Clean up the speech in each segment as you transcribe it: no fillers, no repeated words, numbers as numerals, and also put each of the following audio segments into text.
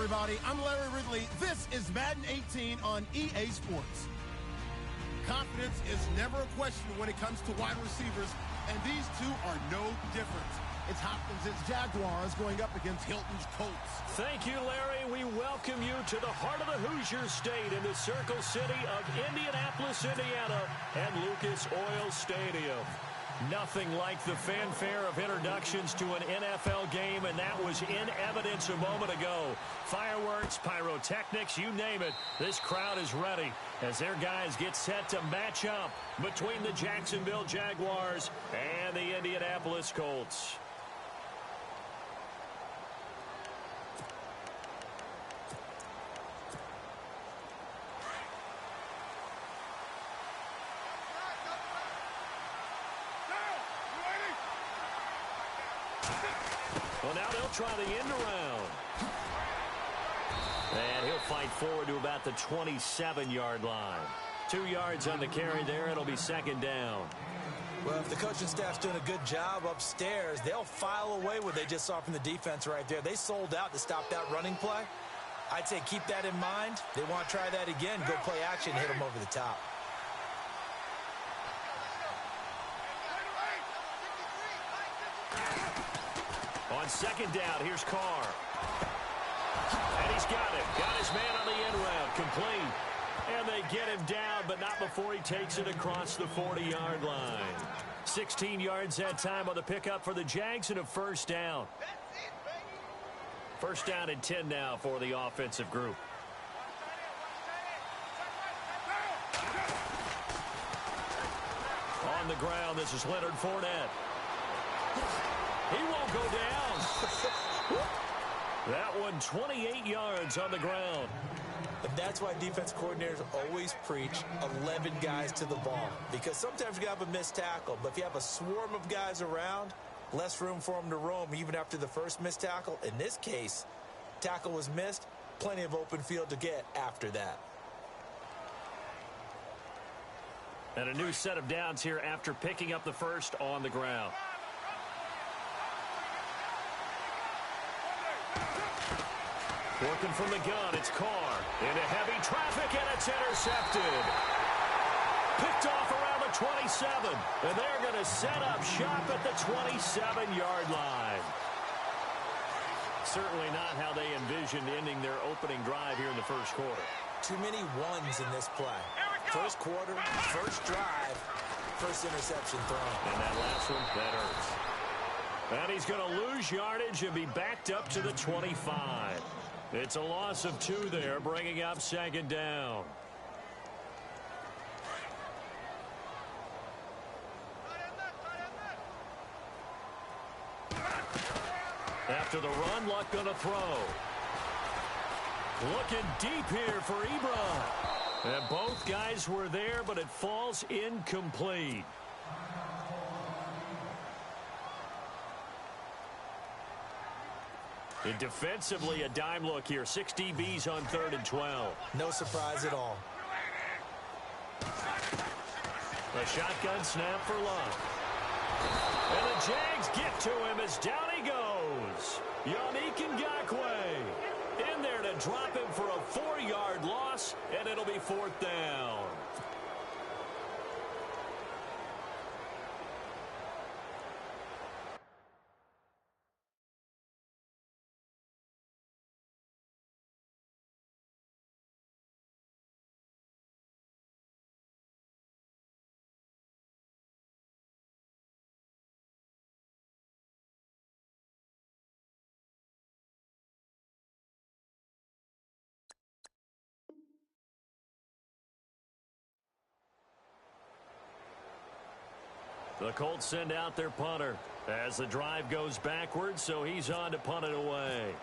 everybody. I'm Larry Ridley. This is Madden 18 on EA Sports. Confidence is never a question when it comes to wide receivers, and these two are no different. It's Hopkins' Jaguars going up against Hilton's Colts. Thank you, Larry. We welcome you to the heart of the Hoosier State in the Circle City of Indianapolis, Indiana, at Lucas Oil Stadium. Nothing like the fanfare of introductions to an NFL game, and that was in evidence a moment ago. Fireworks, pyrotechnics, you name it. This crowd is ready as their guys get set to match up between the Jacksonville Jaguars and the Indianapolis Colts. Well, now they'll try the end around. And he'll fight forward to about the 27-yard line. 2 yards on the carry there. It'll be second down. Well, if the coaching staff's doing a good job upstairs, they'll file away what they just saw from the defense right there. They sold out to stop that running play. I'd say keep that in mind. They want to try that again. Go play action, hit them over the top. On second down, here's Carr. And he's got it. Got his man on the end route. Complete. And they get him down, but not before he takes it across the 40-yard line. 16 yards that time on the pickup for the Jags and a first down. First down and 10 now for the offensive group. On the ground, this is Leonard Fournette. He won't go down. That one 28 yards on the ground. And that's why defense coordinators always preach 11 guys to the ball. Because sometimes you have a missed tackle. But if you have a swarm of guys around, less room for them to roam even after the first missed tackle. In this case, tackle was missed. Plenty of open field to get after that. And a new set of downs here after picking up the first on the ground. Working from the gun, it's Carr. Into heavy traffic, and it's intercepted. Picked off around the 27. And they're going to set up shop at the 27-yard line. Certainly not how they envisioned ending their opening drive here in the first quarter. Too many ones in this play. First quarter, first drive, first interception thrown. And that last one, that hurts. And he's going to lose yardage and be backed up to the 25. It's a loss of 2 there, bringing up second down. After the run, Luck going to throw. Looking deep here for Ebron. And both guys were there, but it falls incomplete. And defensively, a dime look here. 6 DBs on 3rd and 12. No surprise at all. A shotgun snap for Luck. And the Jags get to him as down he goes. Yannick Ngakoue in there to drop him for a 4-yard loss, and it'll be 4th down. The Colts send out their punter as the drive goes backwards, so he's on to punt it away.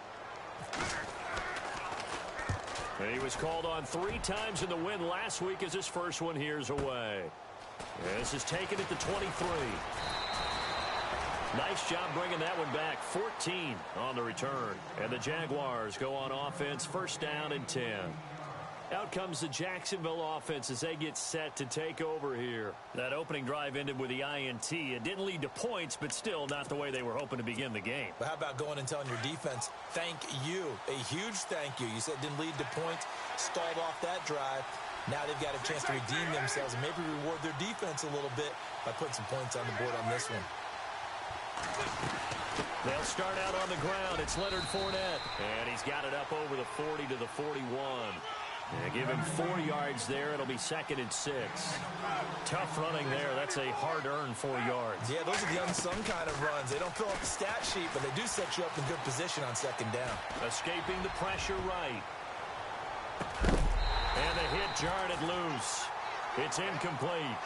And he was called on 3 times in the win last week as his first one here's away. This is taken at the 23. Nice job bringing that one back. 14 on the return. And the Jaguars go on offense, first down and 10. Out comes the Jacksonville offense as they get set to take over here. That opening drive ended with the INT. It didn't lead to points, but still not the way they were hoping to begin the game. But how about going and telling your defense, thank you, a huge thank you. You said it didn't lead to points, stalled off that drive. Now they've got a chance to redeem themselves and maybe reward their defense a little bit by putting some points on the board on this one. They'll start out on the ground. It's Leonard Fournette. And he's got it up over the 40 to the 41. Give him 4 yards there. It'll be 2nd and 6. Tough running there. That's a hard-earned 4 yards. Yeah, those are the unsung kind of runs. They don't fill up the stat sheet, but they do set you up in good position on 2nd down. Escaping the pressure right. And the hit jarred it loose. It's incomplete.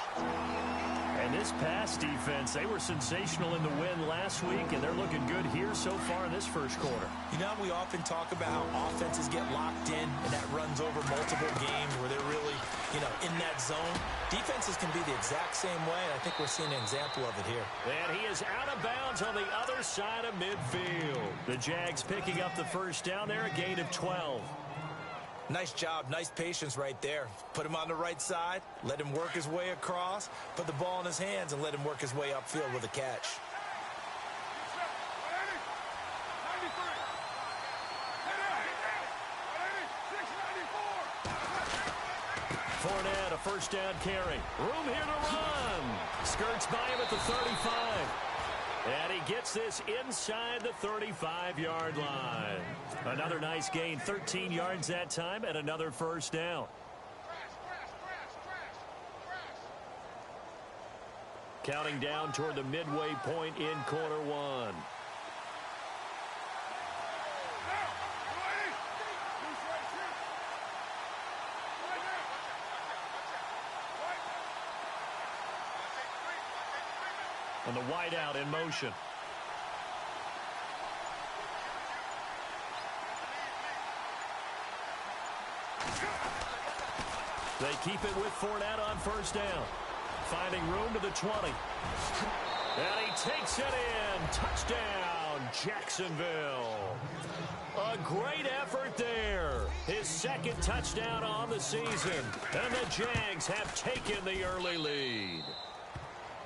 And this pass defense, they were sensational in the win last week, and they're looking good here so far in this first quarter. You know, we often talk about how offenses get locked in, and that runs over multiple games where they're really, in that zone. Defenses can be the exact same way, and I think we're seeing an example of it here. And he is out of bounds on the other side of midfield. The Jags picking up the first down there, a gain of 12. Nice job, nice patience right there. Put him on the right side, let him work his way across, put the ball in his hands, and let him work his way upfield with a catch. Fournette, a first down carry. Room here to run. Skirts by him at the 35. And he gets this inside the 35-yard line. Another nice gain, 13 yards that time, and another first down. Counting down toward the midway point in quarter one. And the wideout in motion. They keep it with Fournette on first down. Finding room to the 20. And he takes it in. Touchdown, Jacksonville. A great effort there. His 2nd touchdown on the season. And the Jags have taken the early lead.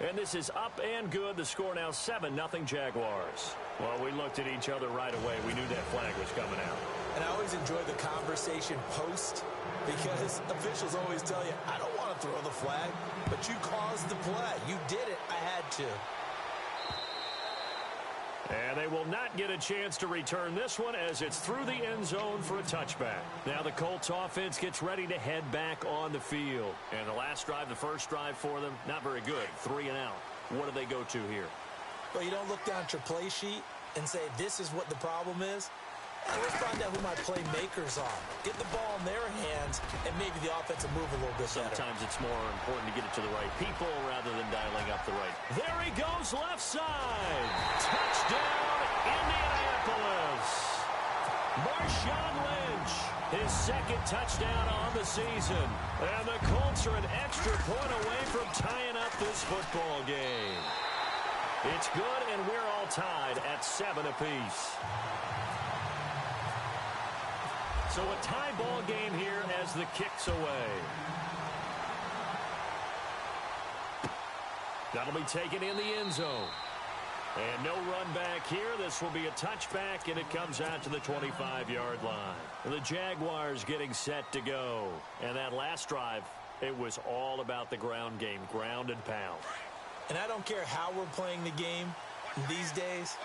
And this is up and good. The score now 7-0 Jaguars. Well, we looked at each other right away. We knew that flag was coming out. And I always enjoy the conversation post because officials always tell you, I don't want to throw the flag, but you caused the play. You did it. I had to. And they will not get a chance to return this one as it's through the end zone for a touchback. Now the Colts offense gets ready to head back on the field. And the last drive, the first drive for them, not very good. 3 and out. What do they go to here? Well, you don't look down at your play sheet and say, this is what the problem is. And let's find out who my playmakers are. Get the ball in their hands, and maybe the offense will move a little bit better. Sometimes it's more important to get it to the right people rather than dialing up the right. There he goes, left side. Touchdown, Indianapolis. Marshawn Lynch, his 2nd touchdown on the season. And the Colts are an extra point away from tying up this football game. It's good, and we're all tied at 7 apiece. So a tie ball game here as the kick's away. That'll be taken in the end zone. And no run back here. This will be a touchback, and it comes out to the 25-yard line. The Jaguars getting set to go. And that last drive, it was all about the ground game, ground and pound. And I don't care how we're playing the game these days.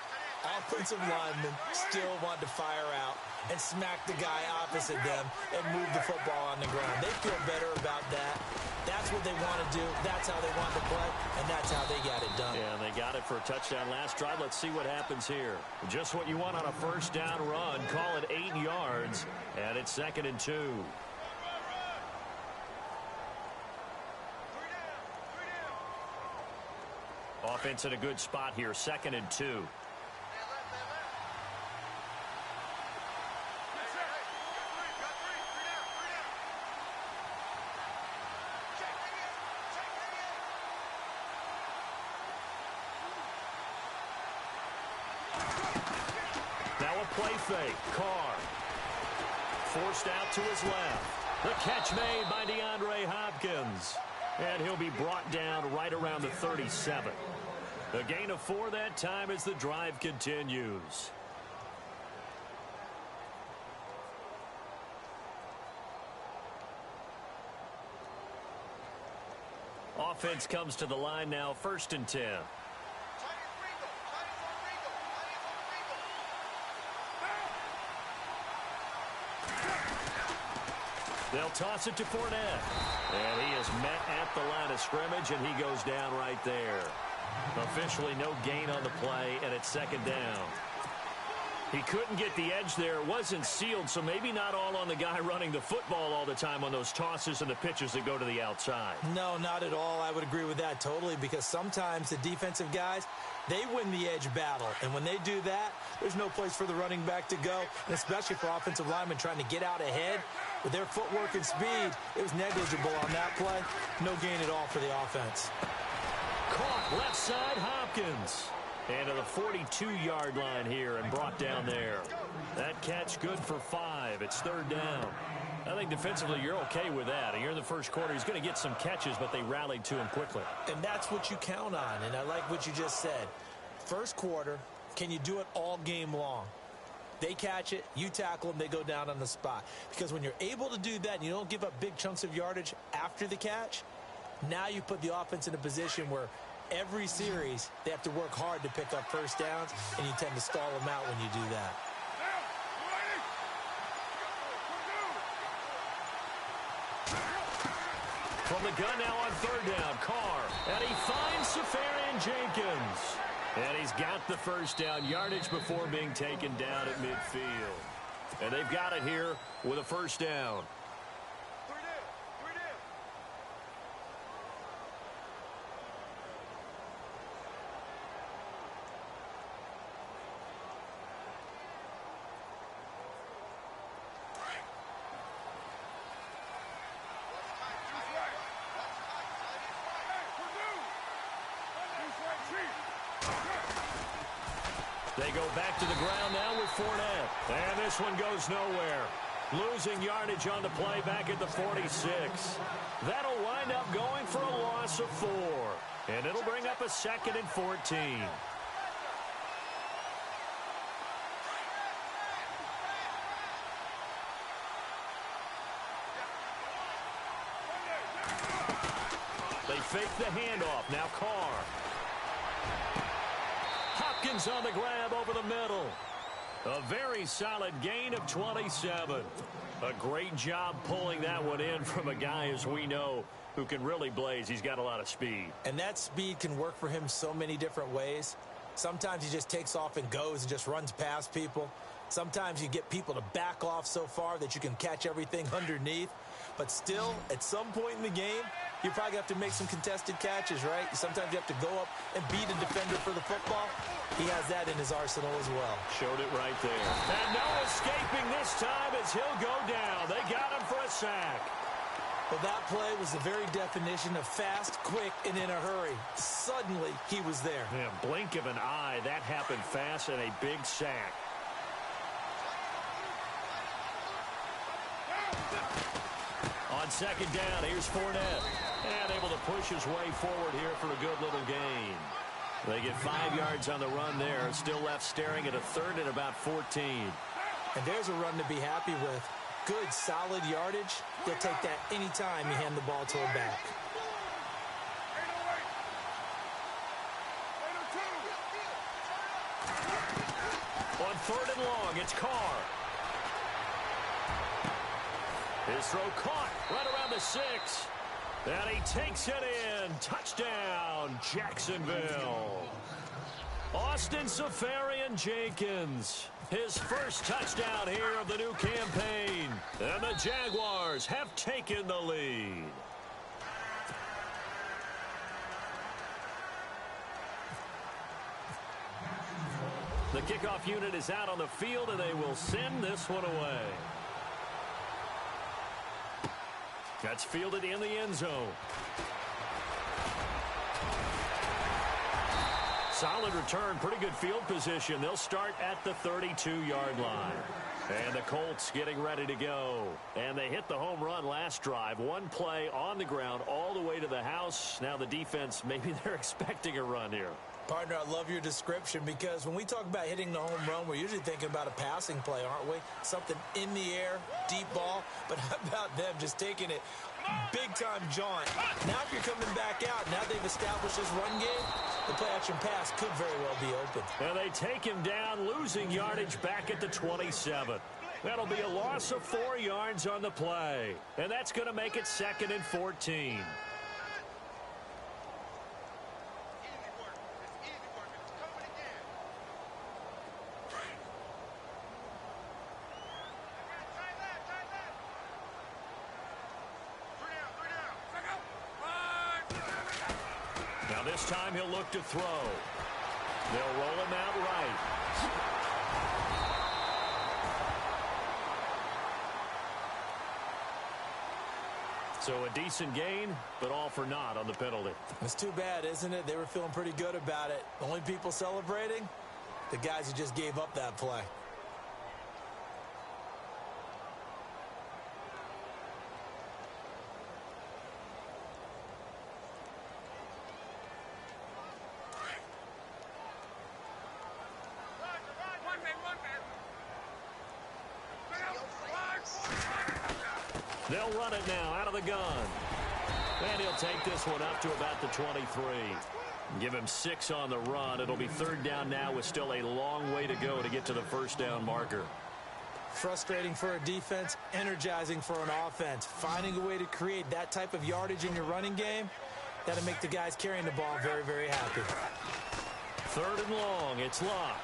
Offensive linemen still want to fire out and smack the guy opposite them and move the football on the ground. They feel better about that. That's what they want to do. That's how they want to play, and that's how they got it done. Yeah, they got it for a touchdown last drive. Let's see what happens here. Just what you want on a first down run. Call it 8 yards, and it's 2nd and 2. Offense in a good spot here, 2nd and 2. Now a play fake. Carr forced out to his left. The catch made by DeAndre Hopkins. And he'll be brought down right around the 37. A gain of 4 that time as the drive continues. Offense comes to the line now, 1st and 10. They'll toss it to Fournette. And he is met at the line of scrimmage, and he goes down right there. Officially no gain on the play, and it's 2nd down. He couldn't get the edge there. It wasn't sealed, so maybe not all on the guy running the football all the time on those tosses and the pitches that go to the outside. No, not at all. I would agree with that totally, because sometimes the defensive guys, they win the edge battle. And when they do that, there's no place for the running back to go, and especially for offensive linemen trying to get out ahead. With their footwork and speed, it was negligible on that play. No gain at all for the offense. Caught left side, Hopkins. And to the 42-yard line here and brought down there. That catch good for 5. It's 3rd down. I think defensively you're okay with that. And you're in the first quarter. He's going to get some catches, but they rallied to him quickly. And that's what you count on. And I like what you just said. First quarter, can you do it all game long? They catch it, you tackle them, they go down on the spot. Because when you're able to do that and you don't give up big chunks of yardage after the catch, now you put the offense in a position where every series they have to work hard to pick up first downs, and you tend to stall them out when you do that. From the gun now on 3rd down, Carr, and he finds Safarian Jenkins. And he's got the first down, yardage before being taken down at midfield. And they've got it here with a first down. They go back to the ground now with Fournette. And this one goes nowhere. Losing yardage on the play back at the 46. That'll wind up going for a loss of 4. And it'll bring up a 2nd and 14. They fake the handoff. Now Carr. Hopkins on the grab over the middle. A very solid gain of 27. A great job pulling that one in from a guy, as we know, who can really blaze. He's got a lot of speed. And that speed can work for him so many different ways. Sometimes he just takes off and goes and just runs past people. Sometimes you get people to back off so far that you can catch everything underneath. But still, at some point in the game, you probably have to make some contested catches, right? Sometimes you have to go up and beat a defender for the football. He has that in his arsenal as well. Showed it right there. And no escaping this time as he'll go down. They got him for a sack. Well, that play was the very definition of fast, quick, and in a hurry. Suddenly, he was there. Yeah, blink of an eye. That happened fast and a big sack. On 2nd down, here's Fournette. And able to push his way forward here for a good little gain. They get 5 yards on the run there. Still left staring at a 3rd and about 14. And there's a run to be happy with. Good, solid yardage. They'll take that anytime you hand the ball to a back. On 3rd and long, it's Carr. His throw caught right around the 6. And he takes it in. Touchdown, Jacksonville. Austin Safarian Jenkins. His first touchdown here of the new campaign. And the Jaguars have taken the lead. The kickoff unit is out on the field, and they will send this one away. That's fielded in the end zone. Solid return, pretty good field position. They'll start at the 32-yard line. And the Colts getting ready to go. And they hit the home run last drive. One play on the ground all the way to the house. Now the defense, maybe they're expecting a run here. Partner, I love your description because when we talk about hitting the home run, we're usually thinking about a passing play, aren't we? Something in the air, deep ball. But how about them just taking it big-time jaunt? Now if you're coming back out, now they've established this run game, the play-action pass could very well be open. And they take him down, losing yardage back at the 27. That'll be a loss of 4 yards on the play. And that's going to make it 2nd and 14. Now this time he'll look to throw. They'll roll him out right. So a decent gain, but all for naught on the penalty. It's too bad, isn't it? They were feeling pretty good about it. The only people celebrating, the guys who just gave up that play. They'll run it now out of the gun. And he'll take this one up to about the 23. Give him 6 on the run. It'll be 3rd down now with still a long way to go to get to the 1st down marker. Frustrating for a defense, energizing for an offense. Finding a way to create that type of yardage in your running game, that'll make the guys carrying the ball very, very happy. 3rd and long. It's Locke.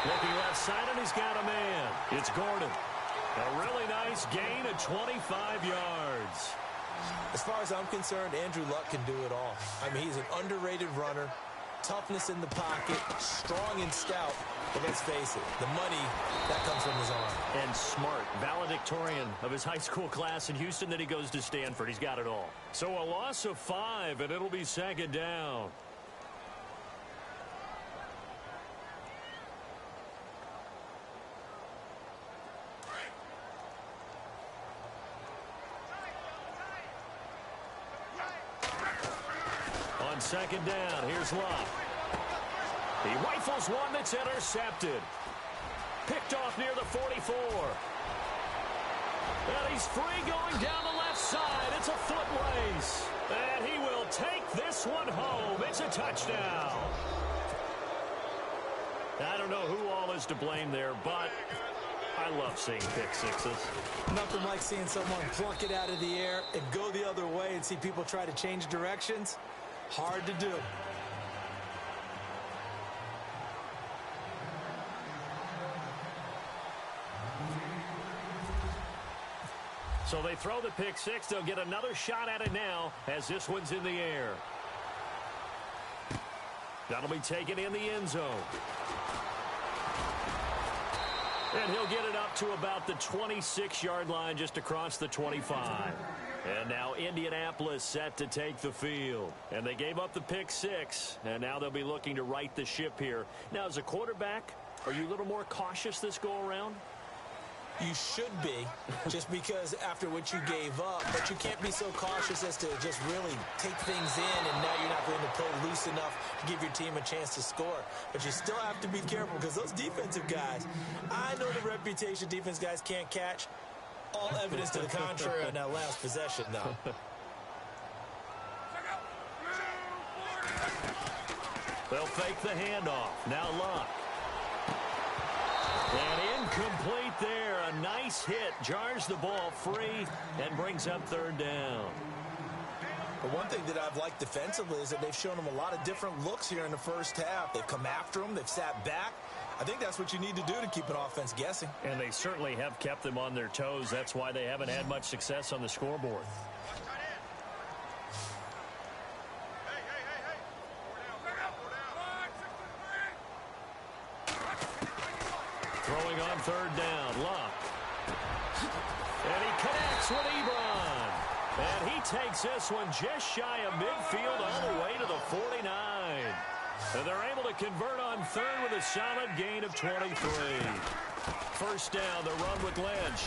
Looking left side, and he's got a man. It's Gordon. A really nice gain of 25 yards. As far as I'm concerned, Andrew Luck can do it all. I mean, he's an underrated runner. Toughness in the pocket, strong and stout. But let's face it, the money, that comes from his arm. And smart, valedictorian of his high school class in Houston. Then he goes to Stanford. He's got it all. So a loss of 5, and it'll be 2nd down. On 2nd down, here's Locke. He rifles one that's intercepted. Picked off near the 44. And he's free going down the left side. It's a foot race. And he will take this one home. It's a touchdown. I don't know who all is to blame there, but I love seeing pick sixes. Nothing like seeing someone plunk it out of the air and go the other way and see people try to change directions. Hard to do. So they throw the pick six. They'll get another shot at it now as this one's in the air. That'll be taken in the end zone. And he'll get it up to about the 26-yard line, just across the 25. And now Indianapolis set to take the field. And they gave up the pick six, and now they'll be looking to right the ship here. Now, as a quarterback, are you a little more cautious this go-around? You should be, just because after what you gave up, but you can't be so cautious as to just really take things in, and now you're not going to play loose enough to give your team a chance to score. But you still have to be careful, because those defensive guys, I know the reputation defense guys can't catch. All evidence to the contrary on that last possession, though. They'll fake the handoff. Now Luck. And incomplete there. A nice hit. Jars the ball free and brings up third down. But one thing that I've liked defensively is that they've shown them a lot of different looks here in the first half. They've come after them. They've sat back. I think that's what you need to do to keep an offense guessing. And they certainly have kept them on their toes. That's why they haven't had much success on the scoreboard. Throwing on third down, Luck. And he connects with Ebron. And he takes this one just shy of midfield all the way to the 49. And they're able to convert on third with a solid gain of 23. First down, the run with Lynch.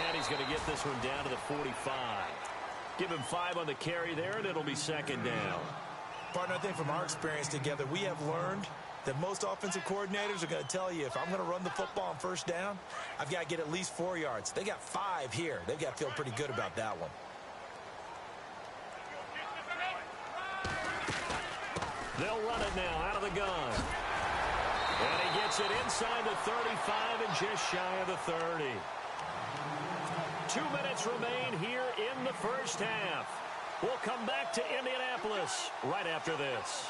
And he's going to get this one down to the 45. Give him 5 on the carry there, and it'll be second down. Partner, I think from our experience together, we have learned that most offensive coordinators are going to tell you, if I'm going to run the football on first down, I've got to get at least 4 yards. They got 5 here. They've got to feel pretty good about that one. They'll run it now out of the gun. And he gets it inside the 35 and just shy of the 30. 2 minutes remain here in the first half. We'll come back to Indianapolis right after this.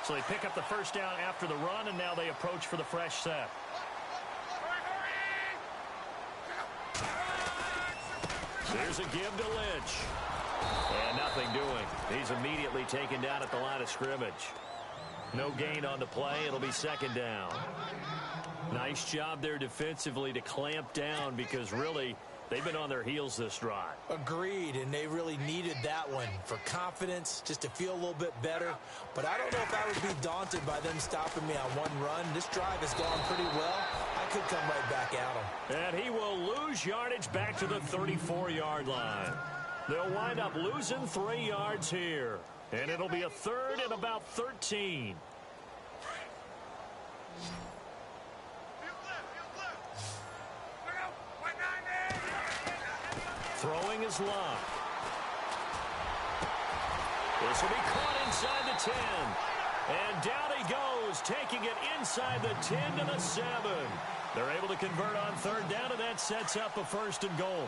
So they pick up the first down after the run, and now they approach for the fresh set. There's a give to Lynch. And nothing doing. He's immediately taken down at the line of scrimmage. No gain on the play. It'll be second down. Nice job there defensively to clamp down because really they've been on their heels this drive. Agreed, and they really needed that one for confidence, just to feel a little bit better. But I don't know if I would be daunted by them stopping me on one run. This drive has gone pretty well. I could come right back at them. And he will lose yardage back to the 34-yard line. They'll wind up losing 3 yards here. And it'll be a third and about 13. Throwing is Luck. This will be caught inside the 10. And down he goes, taking it inside the 10 to the 7. They're able to convert on third down, and that sets up a first and goal.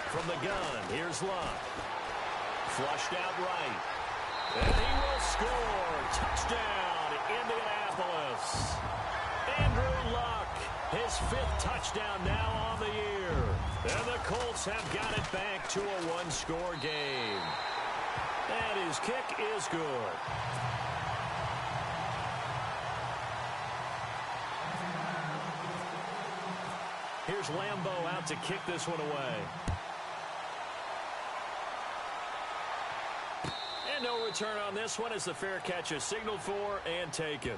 From the gun, here's Luck. Flushed out right. And he will score. Touchdown, Indianapolis. Andrew Luck, his 5th touchdown now on the year. And the Colts have got it back to a 1-score game. And his kick is good. Here's Lambeau out to kick this one away. And no return on this one as the fair catch is signaled for and taken.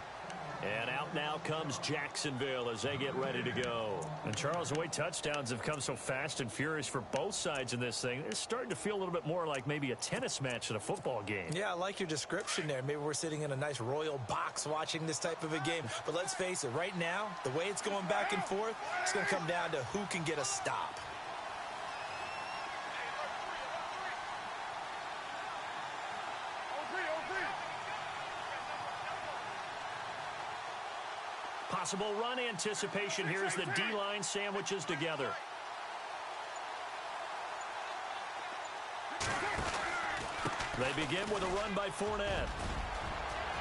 And out now comes Jacksonville as they get ready to go. And Charles, the way touchdowns have come so fast and furious for both sides in this thing, it's starting to feel a little bit more like maybe a tennis match than a football game. Yeah, I like your description there. Maybe we're sitting in a nice royal box watching this type of a game. But let's face it, right now, the way it's going back and forth, it's going to come down to who can get a stop. Possible run anticipation here as the D-line sandwiches together. They begin with a run by Fournette.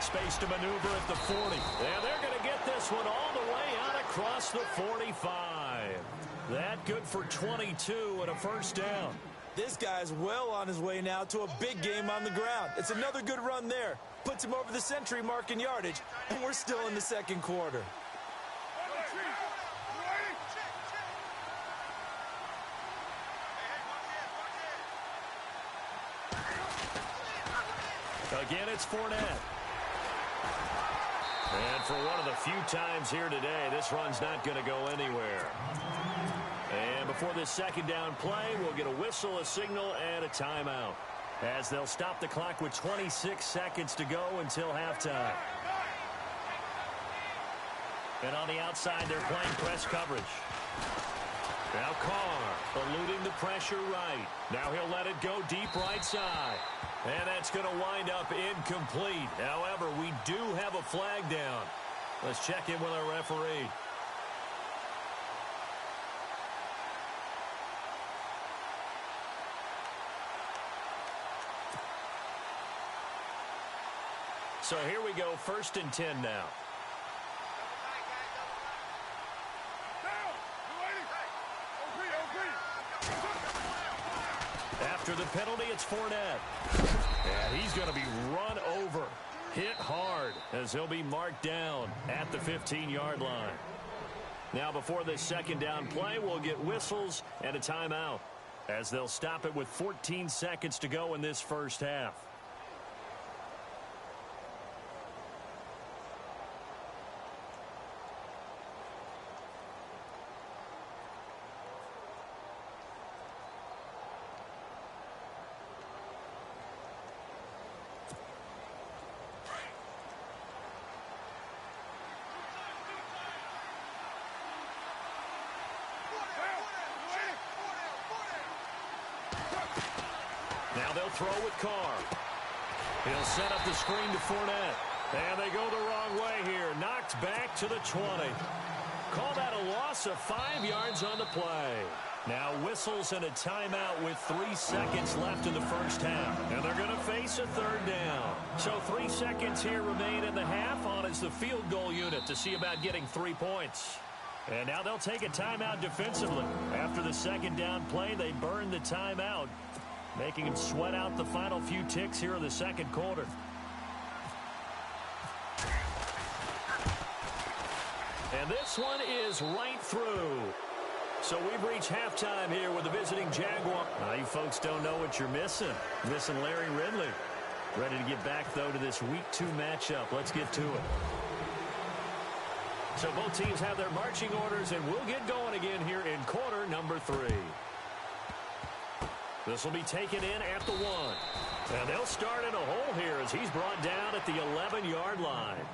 Space to maneuver at the 40. And they're going to get this one all the way out across the 45. That good for 22 and a first down. This guy's well on his way now to a big game on the ground. It's another good run there. Puts him over the century mark in yardage, and we're still in the second quarter. Again, it's Fournette. And for one of the few times here today, this run's not going to go anywhere. And before this second down play, we'll get a whistle, a signal, and a timeout, as they'll stop the clock with 26 seconds to go until halftime. And on the outside, they're playing press coverage. Now Carr eluding the pressure right. Now he'll let it go deep right side. And that's going to wind up incomplete. However, we do have a flag down. Let's check in with our referee. So here we go, 1st and 10 now. After the penalty, it's Fournette. And he's going to be run over, hit hard, as he'll be marked down at the 15-yard line. Now, before this second down play, we'll get whistles and a timeout. as they'll stop it with 14 seconds to go in this first half. Now they'll throw with Carr. He'll set up the screen to Fournette. And they go the wrong way here. Knocked back to the 20. Call that a loss of 5 yards on the play. Now whistles and a timeout with 3 seconds left in the first half. And they're going to face a third down. So 3 seconds here remain in the half on as the field goal unit to see about getting 3 points. And now they'll take a timeout defensively. After the second down play, they burn the timeout, making him sweat out the final few ticks here in the second quarter. And this one is right through. So we've reached halftime here with the visiting Jaguar. Now you folks don't know what you're missing. Missing Larry Ridley. Ready to get back, though, to this Week 2 matchup. Let's get to it. So both teams have their marching orders, and we'll get going again here in quarter number 3. This will be taken in at the 1. And they'll start in a hole here as he's brought down at the 11-yard line.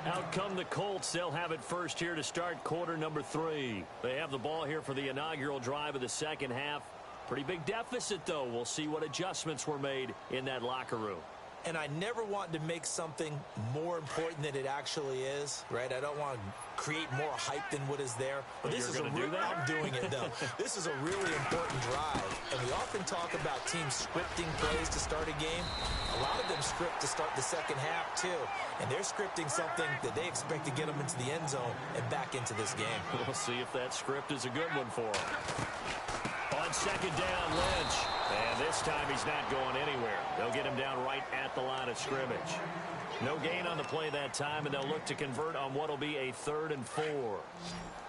Out come the Colts. They'll have it first here to start quarter number 3. They have the ball here for the inaugural drive of the second half. Pretty big deficit, though. We'll see what adjustments were made in that locker room. And I never want to make something more important than it actually is, right? I don't want to create more hype than what is there. But this is I'm doing it, though. This is a really important drive. And we often talk about teams scripting plays to start a game. A lot of them script to start the second half, too. And they're scripting something that they expect to get them into the end zone and back into this game. We'll see if that script is a good one for them. On second down, Lynch. And this time he's not going anywhere. They'll get him down right at the line of scrimmage. No gain on the play that time, and they'll look to convert on what will be a 3rd and 4.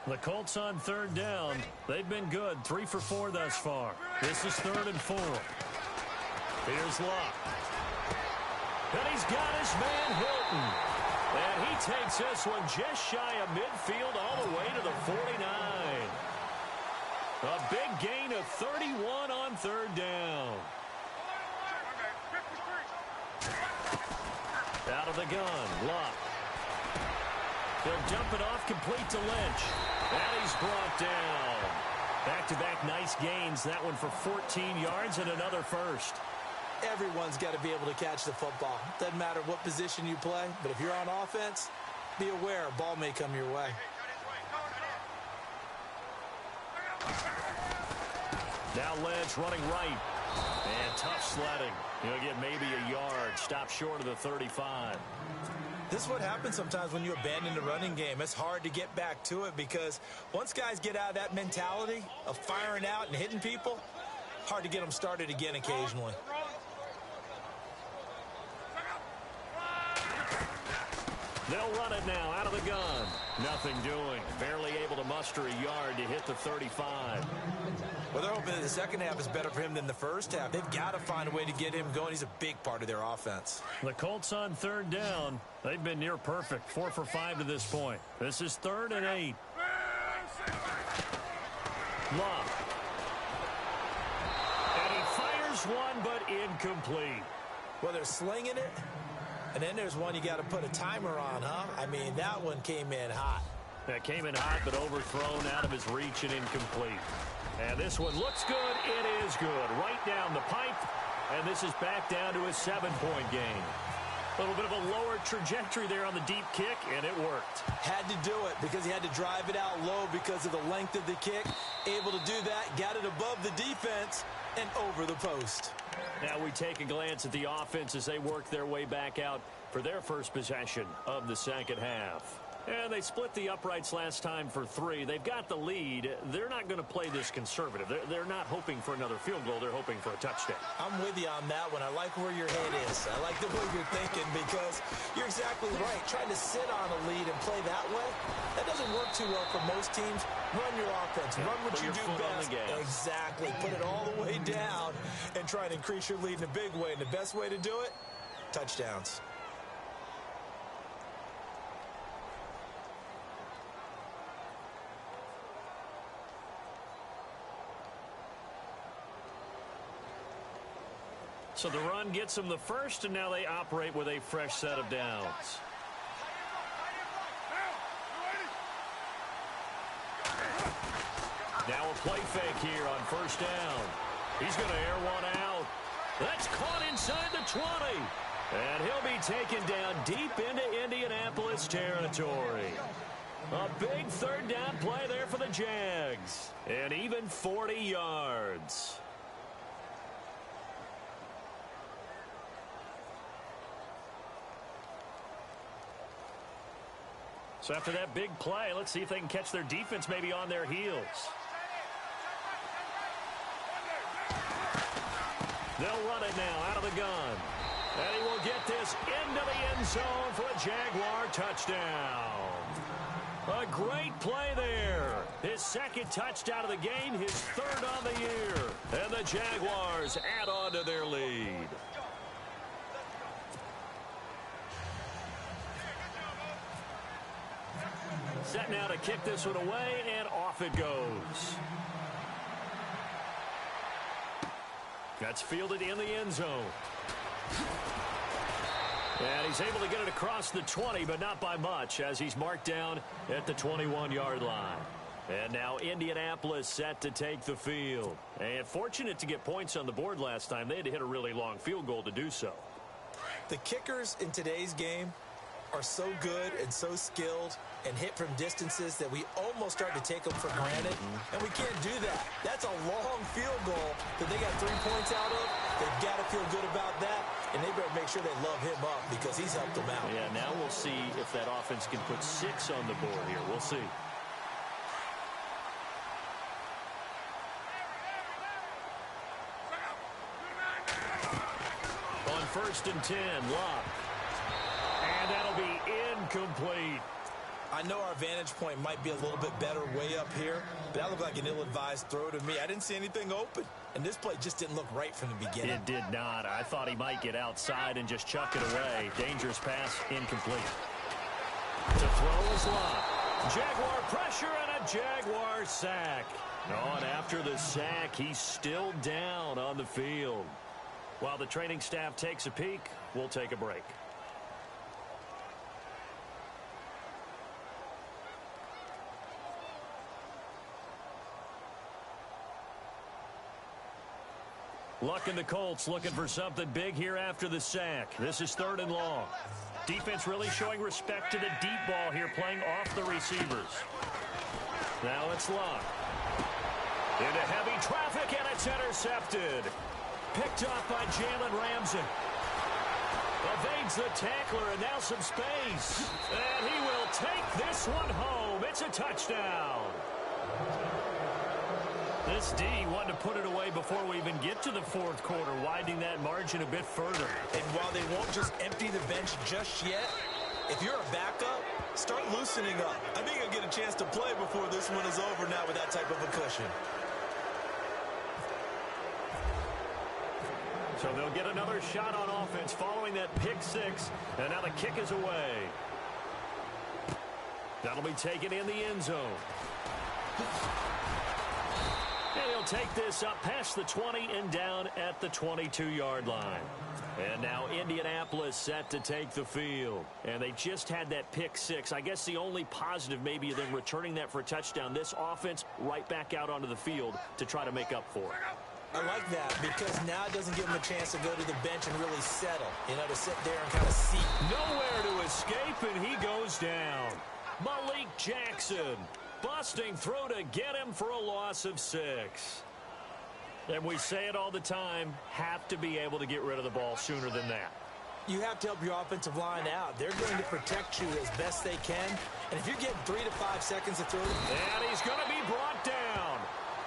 The Colts on third down. They've been good. 3 for 4 thus far. This is 3rd and 4. Here's Luck. And he's got his man Hilton. And he takes this one just shy of midfield all the way to the 49. A big gain of 31 on third down. Out of the gun, Luck. He'll dump it off complete to Lynch. And he's brought down. Back-to-back nice gains. That one for 14 yards and another first. Everyone's got to be able to catch the football. Doesn't matter what position you play, but if you're on offense, be aware a ball may come your way. Now Lynch running right. And tough sledding. He'll get maybe a yard. Stop short of the 35. This is what happens sometimes when you abandon the running game. It's hard to get back to it because once guys get out of that mentality of firing out and hitting people, hard to get them started again occasionally. They'll run it now out of the gun. Nothing doing. Barely able to muster a yard to hit the 35. Well, they're hoping that the second half is better for him than the first half. They've got to find a way to get him going. He's a big part of their offense. The Colts on third down. They've been near perfect. 4 for 5 to this point. This is 3rd and 8. Luck. And he fires one, but incomplete. Well, they're slinging it. And then there's one you got to put a timer on, huh? I mean, that one came in hot. That came in hot, but overthrown out of his reach and incomplete. And this one looks good. It is good. Right down the pipe. And this is back down to a 7-point game. A little bit of a lower trajectory there on the deep kick, and it worked. Had to do it because he had to drive it out low because of the length of the kick. Able to do that, got it above the defense and over the post. Now we take a glance at the offense as they work their way back out for their first possession of the second half. And they split the uprights last time for 3. They've got the lead. They're not going to play this conservative. They're not hoping for another field goal. They're hoping for a touchdown. I'm with you on that one. I like where your head is. I like the way you're thinking because you're exactly right. Trying to sit on a lead and play that way, that doesn't work too well for most teams. Run your offense. Run what you do best. Exactly. Put it all the way down and try and increase your lead in a big way. And the best way to do it, touchdowns. So the run gets them the first, and now they operate with a fresh set of downs. Now a play fake here on first down. He's going to air one out. That's caught inside the 20. And he'll be taken down deep into Indianapolis territory. A big third down play there for the Jags. And even 40 yards. So after that big play, let's see if they can catch their defense maybe on their heels. They'll run it now out of the gun. And he will get this into the end zone for a Jaguar touchdown. A great play there. His second touchdown of the game, his third on the year. And the Jaguars add on to their lead. Set now to kick this one away, and off it goes. That's fielded in the end zone. And he's able to get it across the 20, but not by much, as he's marked down at the 21-yard line. And now Indianapolis set to take the field. And fortunate to get points on the board last time. They had to hit a really long field goal to do so. The kickers in today's game are so good and so skilled and hit from distances that we almost start to take them for granted, and we can't do that. That's a long field goal that they got 3 points out of. They've got to feel good about that, and they better make sure they love him up because he's helped them out. Yeah, now we'll see if that offense can put 6 on the board here. We'll see. On 1st and 10, Locke. And that'll be incomplete. I know our vantage point might be a little bit better way up here, but that looked like an ill-advised throw to me. I didn't see anything open, and this play just didn't look right from the beginning. It did not. I thought he might get outside and just chuck it away. Dangerous pass, incomplete. To throw is Locke. Jaguar pressure and a Jaguar sack. Oh, and after the sack, he's still down on the field. While the training staff takes a peek, we'll take a break. Luck and the Colts looking for something big here after the sack. This is 3rd and long. Defense really showing respect to the deep ball here, playing off the receivers. Now it's Luck. Into heavy traffic, and it's intercepted. Picked off by Jalen Ramsey. Evades the tackler, and now some space. And he will take this one home. It's a touchdown. This D wanted to put it away before we even get to the 4th quarter, widening that margin a bit further. And while they won't just empty the bench just yet, if you're a backup, start loosening up. I think you'll get a chance to play before this one is over now with that type of a cushion. So they'll get another shot on offense following that pick 6, and now the kick is away. That'll be taken in the end zone. And he'll take this up past the 20 and down at the 22-yard line. And now Indianapolis set to take the field. And they just had that pick 6. I guess the only positive maybe of them returning that for a touchdown. This offense right back out onto the field to try to make up for it. I like that because now it doesn't give him a chance to go to the bench and really settle. You know, to sit there and kind of see. Nowhere to escape, and he goes down. Malik Jackson busting through to get him for a loss of 6. And we say it all the time, have to be able to get rid of the ball sooner than that. You have to help your offensive line out. They're going to protect you as best they can. And if you're getting 3 to 5 seconds to throw, and he's going to be brought down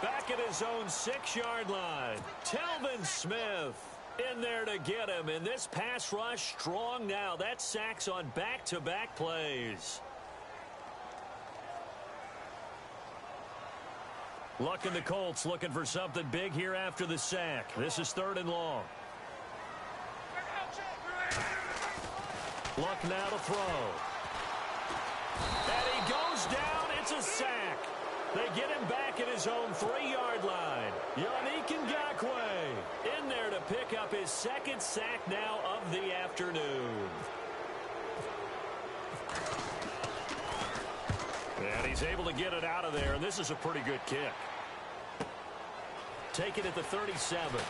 back at his own 6-yard line. Telvin Smith in there to get him. And this pass rush strong now. That's sacks on back-to-back plays. Luck in the Colts looking for something big here after the sack. This is 3rd and long. Luck now to throw. And he goes down. It's a sack. They get him back at his own 3-yard line. Yannick Ngakoue in there to pick up his 2nd sack now of the afternoon. And he's able to get it out of there, and this is a pretty good kick. Take it at the 37.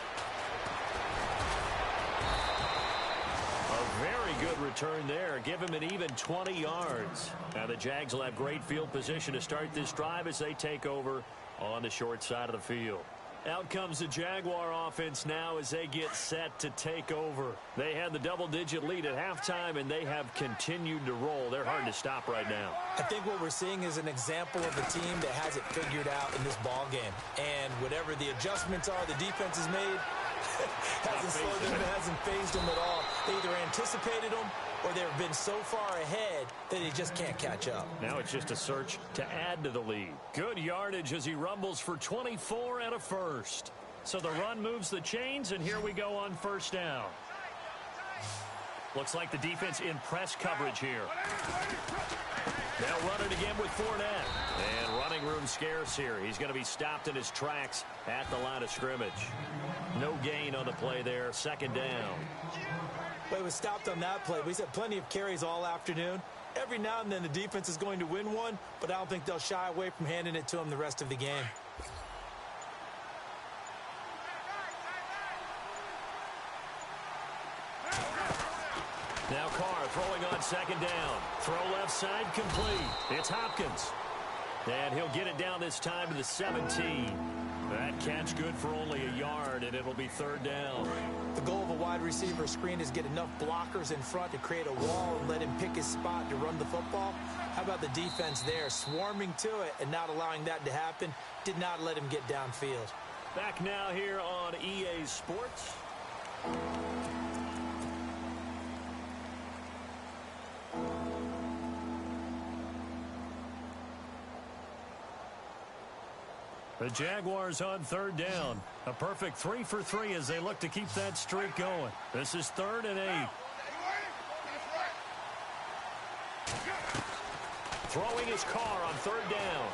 A very good return there. Give him an even 20 yards. Now the Jags will have great field position to start this drive as they take over on the short side of the field. Out comes the Jaguar offense now as they get set to take over. They had the double-digit lead at halftime, and they have continued to roll. They're hard to stop right now. I think what we're seeing is an example of a team that has it figured out in this ball game. And whatever the adjustments are the defense has made, hasn't slowed them, hasn't phased them at all. They either anticipated them or they've been so far ahead that they just can't catch up. Now it's just a search to add to the lead. Good yardage as he rumbles for 24 and a first. So the run moves the chains, and here we go on 1st down. Looks like the defense in press coverage here. Now running again with Fournette. And running room scarce here. He's going to be stopped in his tracks at the line of scrimmage. No gain on the play there. 2nd down. But he was stopped on that play. He's had plenty of carries all afternoon. Every now and then the defense is going to win one, but I don't think they'll shy away from handing it to him the rest of the game. Now Carr throwing on 2nd down. Throw left side complete. It's Hopkins. And he'll get it down this time to the 17. That catch good for only a yard, and it'll be 3rd down. The goal of a wide receiver screen is get enough blockers in front to create a wall and let him pick his spot to run the football. How about the defense there, swarming to it and not allowing that to happen? Did not let him get downfield. Back now here on EA Sports. The Jaguars on 3rd down. A perfect 3 for 3 as they look to keep that streak going. This is 3rd and 8. Throwing his Carr on 3rd down.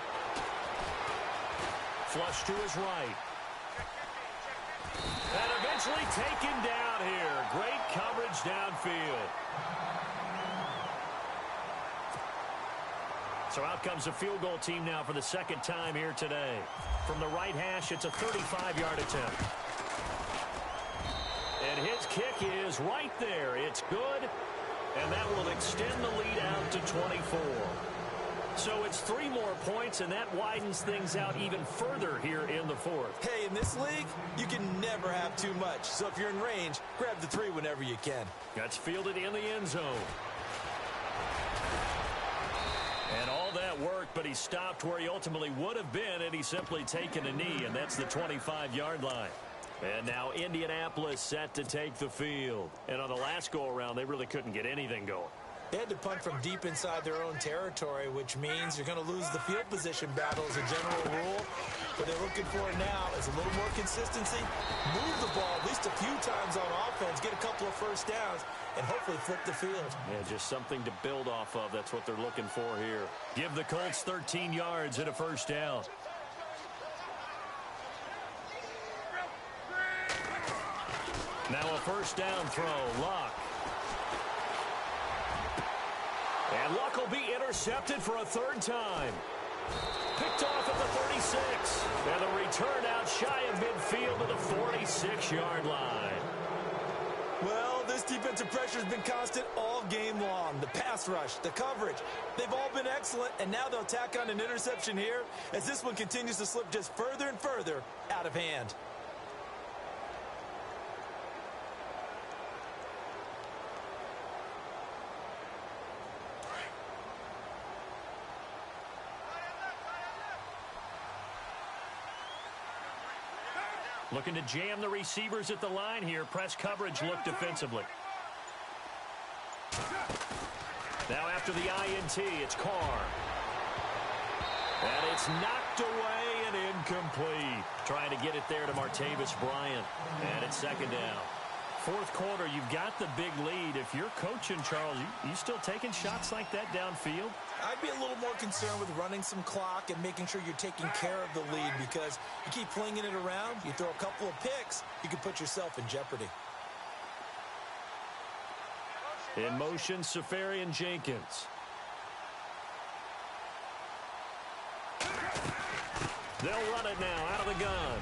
Flush to his right. And eventually taken down here. Great coverage downfield. So out comes the field goal team now for the 2nd time here today. From the right hash, it's a 35-yard attempt. And his kick is right there. It's good, and that will extend the lead out to 24. So it's 3 more points, and that widens things out even further here in the 4th. Hey, in this league, you can never have too much. So if you're in range, grab the 3 whenever you can. That's fielded in the end zone. And all that worked, but he stopped where he ultimately would have been, and he's simply taken a knee, and that's the 25-yard line. And now Indianapolis set to take the field. And on the last go-around, they really couldn't get anything going. They had to punt from deep inside their own territory, which means you're going to lose the field position battle as a general rule. What they're looking for now is a little more consistency, move the ball at least a few times on offense, get a couple of first downs, and hopefully flip the field. Yeah, just something to build off of. That's what they're looking for here. Give the Colts 13 yards and a first down. Now a first down throw. Luck. And Luck will be intercepted for a 3rd time. Picked off at the 36. And the return out shy of midfield to the 46-yard line. Well, this defensive pressure has been constant all game long. The pass rush, the coverage, they've all been excellent, and now they'll tack on an interception here as this one continues to slip just further and further out of hand. Looking to jam the receivers at the line here. Press coverage look defensively. Now after the INT, it's Carr. And it's knocked away and incomplete. Trying to get it there to Martavis Bryant. And it's second down. Fourth quarter, you've got the big lead. If you're coaching, Charles, you still taking shots like that downfield? I'd be a little more concerned with running some clock and making sure you're taking care of the lead, because you keep flinging it around, you throw a couple of picks, you can put yourself in jeopardy. In motion, Safarian Jenkins. They'll run it now out of the gun.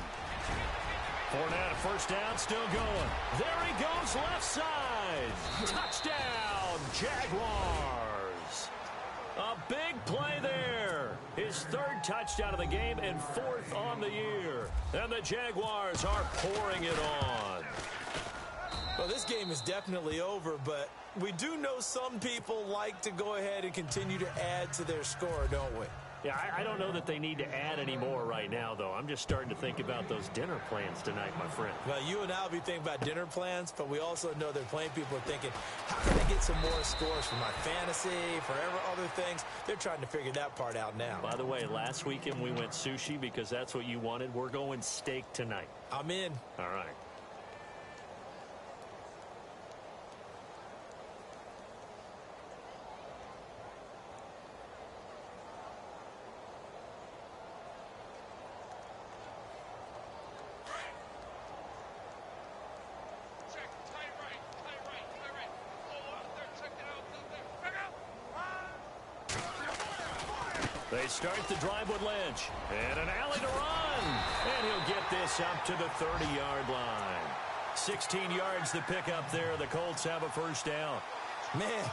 Fournette, first down, still going. There he goes, left side. Touchdown, Jaguars. A big play there. His third touchdown of the game and fourth on the year. And the Jaguars are pouring it on. Well, this game is definitely over, but we do know some people like to go ahead and continue to add to their score, don't we? Yeah, I don't know that they need to add any more right now, though. I'm just starting to think about those dinner plans tonight, my friend. Well, you and I will be thinking about dinner plans, but we also know they're playing people are thinking, how can I get some more scores for my fantasy, for other things? They're trying to figure that part out now. By the way, last weekend we went sushi because that's what you wanted. We're going steak tonight. I'm in. All right. They start the drive with Lynch. And an alley to run. And he'll get this up to the 30-yard line. 16 yards to pick up there. The Colts have a first down. Man,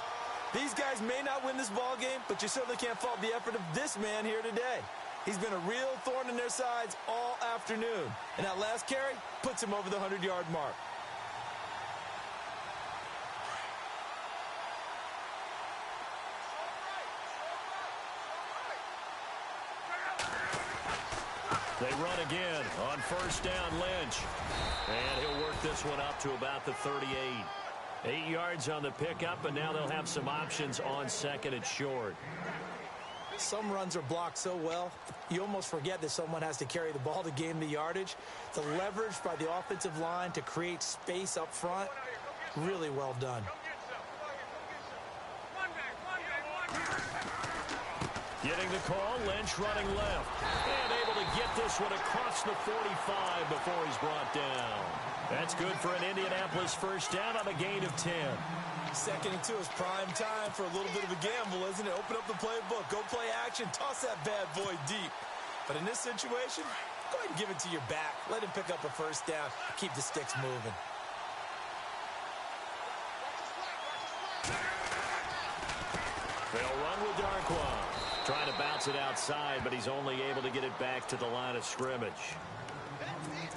these guys may not win this ball game, but you certainly can't fault the effort of this man here today. He's been a real thorn in their sides all afternoon. And that last carry puts him over the 100-yard mark. They run again on first down, Lynch. And he'll work this one up to about the 38. 8 yards on the pickup, and now they'll have some options on second and short. Some runs are blocked so well, you almost forget that someone has to carry the ball to gain the yardage. The leverage by the offensive line to create space up front, really well done. Getting the call, Lynch running left. And able to get this one across the 45 before he's brought down. That's good for an Indianapolis first down on a gain of 10. Second and 2 is prime time for a little bit of a gamble, isn't it? Open up the playbook, go play action, toss that bad boy deep. But in this situation, go ahead and give it to your back. Let him pick up a first down, keep the sticks moving. They'll run with Darquan. Trying to bounce it outside, but he's only able to get it back to the line of scrimmage.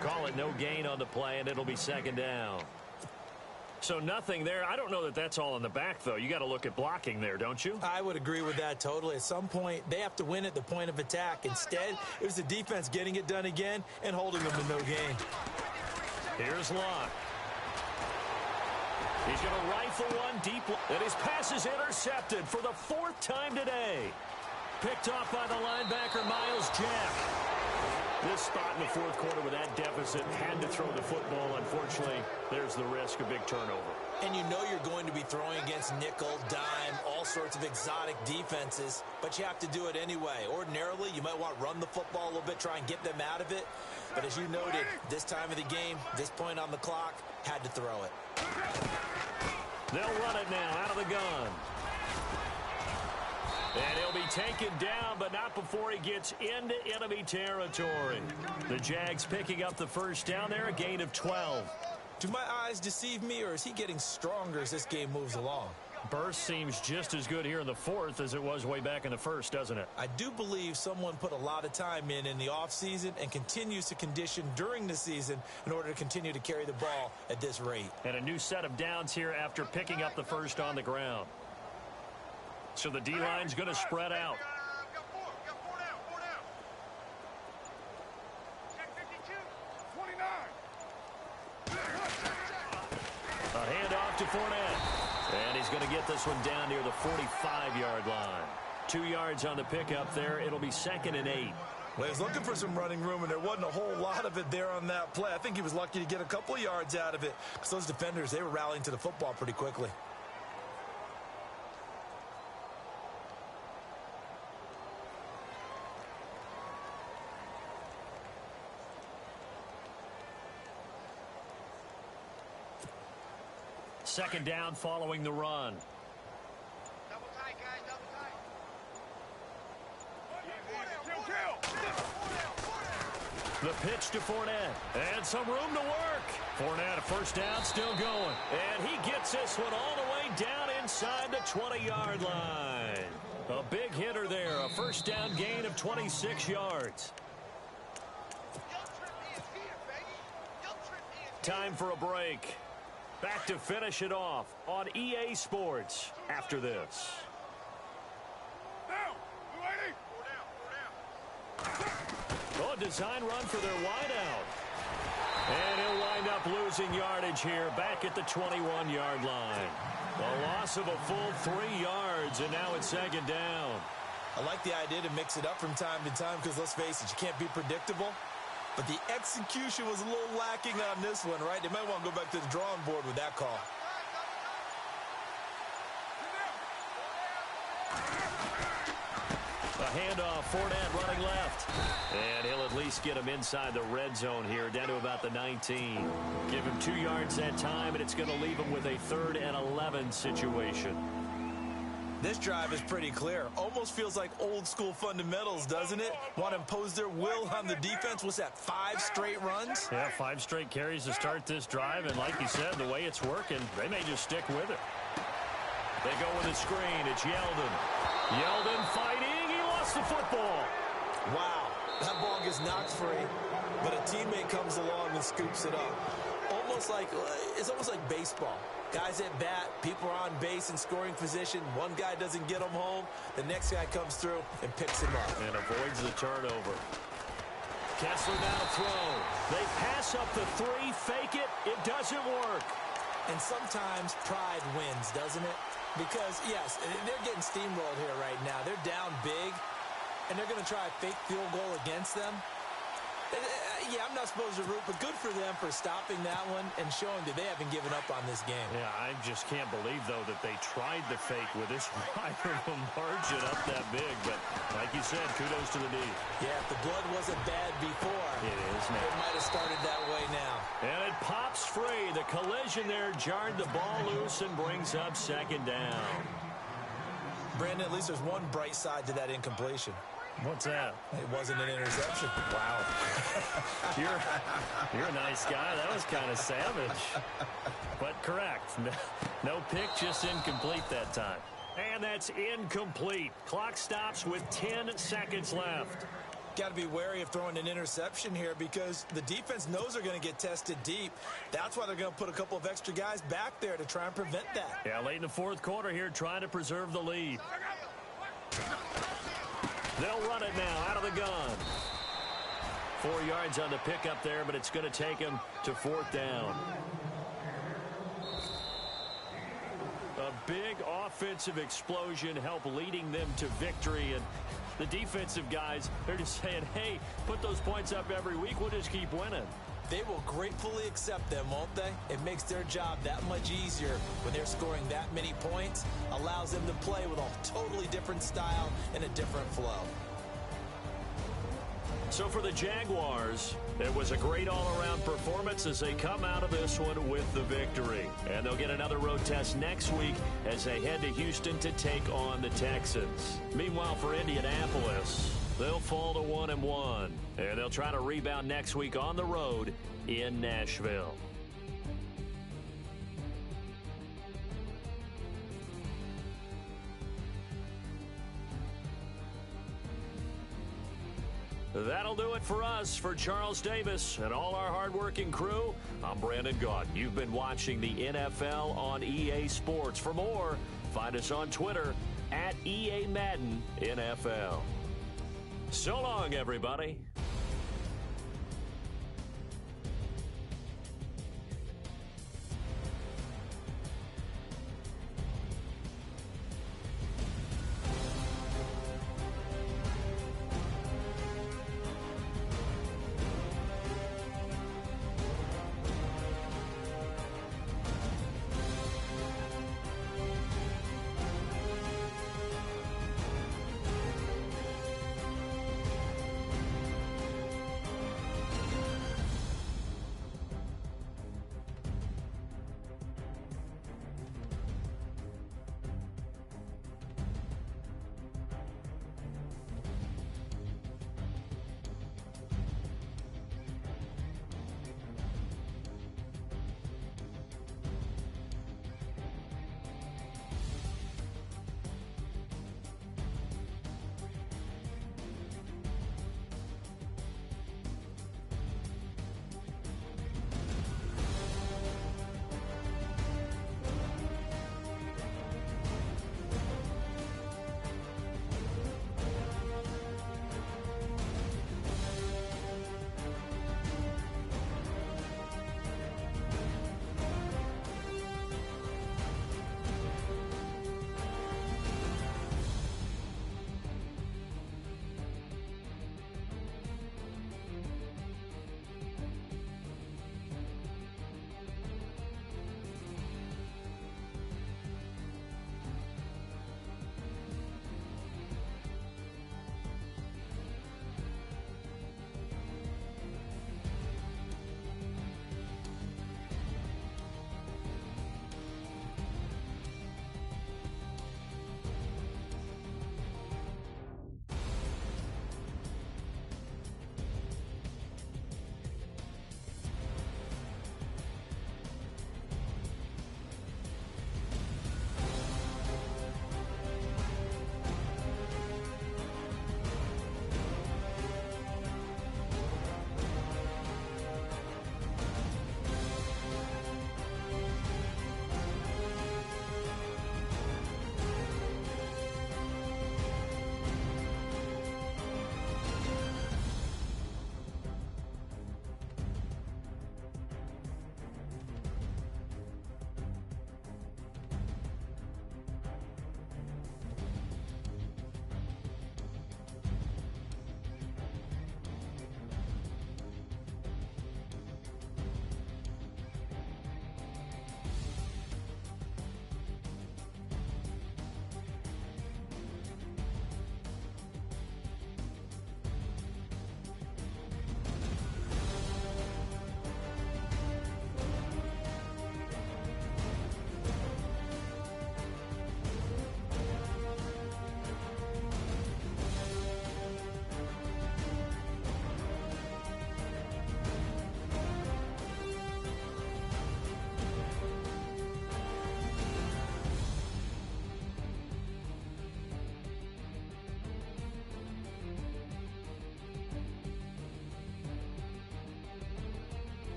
Call it no gain on the play, and it'll be second down. So nothing there. I don't know that that's all in the back, though. You got to look at blocking there, don't you? I would agree with that totally. At some point, they have to win at the point of attack. Instead, it was the defense getting it done again and holding them to no gain. Here's Locke. He's going to rifle one deep, and his pass is intercepted for the fourth time today. Picked off by the linebacker, Miles Jack. This spot in the fourth quarter with that deficit, had to throw the football. Unfortunately, there's the risk of big turnover. And you know you're going to be throwing against nickel, dime, all sorts of exotic defenses, but you have to do it anyway. Ordinarily, you might want to run the football a little bit, try and get them out of it. But as you noted, this time of the game, this point on the clock, had to throw it. They'll run it now out of the gun. And he'll be taken down, but not before he gets into enemy territory. The Jags picking up the first down there, a gain of 12. Do my eyes deceive me, or is he getting stronger as this game moves along? Burst seems just as good here in the fourth as it was way back in the first, doesn't it? I do believe someone put a lot of time in the offseason and continues to condition during the season in order to continue to carry the ball at this rate. And a new set of downs here after picking up the first on the ground. So the D-line's going to spread out. Got four down. Check 52, 29. to Fournette. And he's going to get this one down near the 45-yard line. 2 yards on the pickup there. It'll be 2nd and 8. Well, he was looking for some running room, and there wasn't a whole lot of it there on that play. I think he was lucky to get a couple of yards out of it because those defenders, they were rallying to the football pretty quickly. Second down following the run. Double tight, guys, double tight. The pitch to Fournette. And some room to work. Fournette, a first down, still going. And he gets this one all the way down inside the 20-yard line. A big hitter there. A first down gain of 26 yards. Time for a break. Back to finish it off on EA Sports after this. Oh, design run for their wideout. And he'll wind up losing yardage here back at the 21-yard line. A loss of a full 3 yards, and now it's second down. I like the idea to mix it up from time to time because, let's face it, you can't be predictable. But the execution was a little lacking on this one, right? They might want to go back to the drawing board with that call. A handoff, Fournette running left. And he'll at least get him inside the red zone here, down to about the 19. Give him 2 yards that time, and it's going to leave him with a 3rd and 11 situation. This drive is pretty clear. Almost feels like old school fundamentals, doesn't it? Want to impose their will on the defense. What's that, 5 straight runs? Yeah, 5 straight carries to start this drive. And like you said, the way it's working, they may just stick with it. They go with a screen. It's Yeldon. Yeldon fighting. He lost the football. Wow. That ball gets knocked free, but a teammate comes along and scoops it up. It's almost like baseball. Guys at bat, people are on base in scoring position. One guy doesn't get him home. The next guy comes through and picks him up. And avoids the turnover. Kessler now to throw. They pass up the 3, fake it. It doesn't work. And sometimes pride wins, doesn't it? Because, yes, they're getting steamrolled here right now. They're down big, and they're going to try a fake field goal against them. Yeah, I'm not supposed to root, but good for them for stopping that one and showing that they haven't given up on this game. Yeah, I just can't believe, though, that they tried the fake with this wide of a margin up that big. But like you said, kudos to the D. Yeah, if the blood wasn't bad before, it is now. It might have started that way now. And it pops free. The collision there jarred the ball loose and brings up second down. Brandon, at least there's one bright side to that incompletion. What's that? It wasn't an interception. Wow. You're a nice guy. That was kind of savage. But correct. No pick, just incomplete that time. And that's incomplete. Clock stops with 10 seconds left. Got to be wary of throwing an interception here because the defense knows they're going to get tested deep. That's why they're going to put a couple of extra guys back there to try and prevent that. Yeah, late in the 4th quarter here, trying to preserve the lead. They'll run it now out of the gun. 4 yards on the pickup there, but it's going to take him to 4th down. A big offensive explosion helped leading them to victory. And the defensive guys, they're just saying, hey, put those points up every week. We'll just keep winning. They will gratefully accept them, won't they? It makes their job that much easier when they're scoring that many points. Allows them to play with a totally different style and a different flow. So for the Jaguars, it was a great all-around performance as they come out of this one with the victory. And they'll get another road test next week as they head to Houston to take on the Texans. Meanwhile, for Indianapolis, they'll fall to 1-1, and they'll try to rebound next week on the road in Nashville. That'll do it for us. For Charles Davis and all our hardworking crew, I'm Brandon Gaudin. You've been watching the NFL on EA Sports. For more, find us on Twitter @EA Madden NFL. So long, everybody.